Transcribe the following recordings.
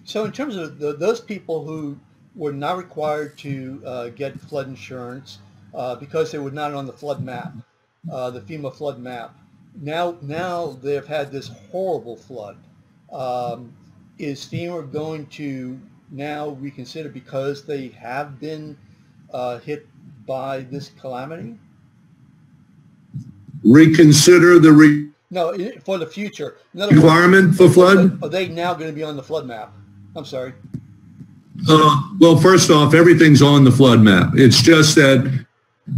So in terms of those people who were not required to get flood insurance because they were not on the flood map, the FEMA flood map, now they've had this horrible flood. Is FEMA going to now reconsider because they have been hit by this calamity? Reconsider the No, for the future. requirement for flood? Are they now going to be on the flood map? I'm sorry. Well, first off, everything's on the flood map. It's just at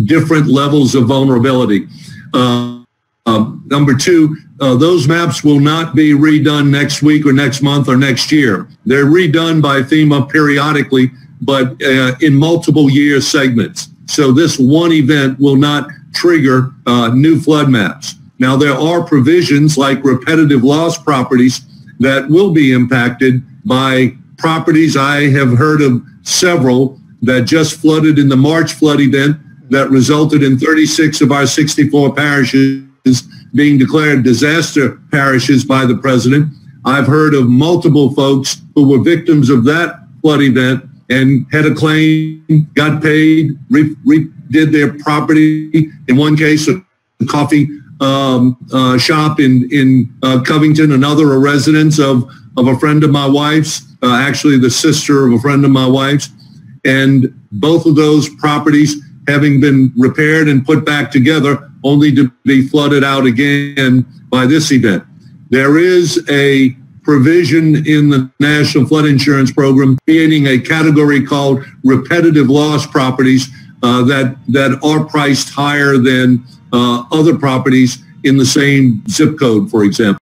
different levels of vulnerability. Number two, those maps will not be redone next week or next month or next year. They're redone by FEMA periodically, but in multiple year segments. So this one event will not trigger new flood maps. Now, there are provisions like repetitive loss properties that will be impacted by properties. I have heard of several that just flooded in the March flood event that resulted in 36 of our 64 parishes being declared disaster parishes by the president. I've heard of multiple folks who were victims of that flood event and had a claim, got paid, redid their property. In one case, a coffee shop in Covington, another a residence of a friend of my wife's, actually the sister of a friend of my wife's. And both of those properties having been repaired and put back together only to be flooded out again by this event. There is a provision in the National Flood Insurance Program creating a category called repetitive loss properties that are priced higher than other properties in the same zip code, for example.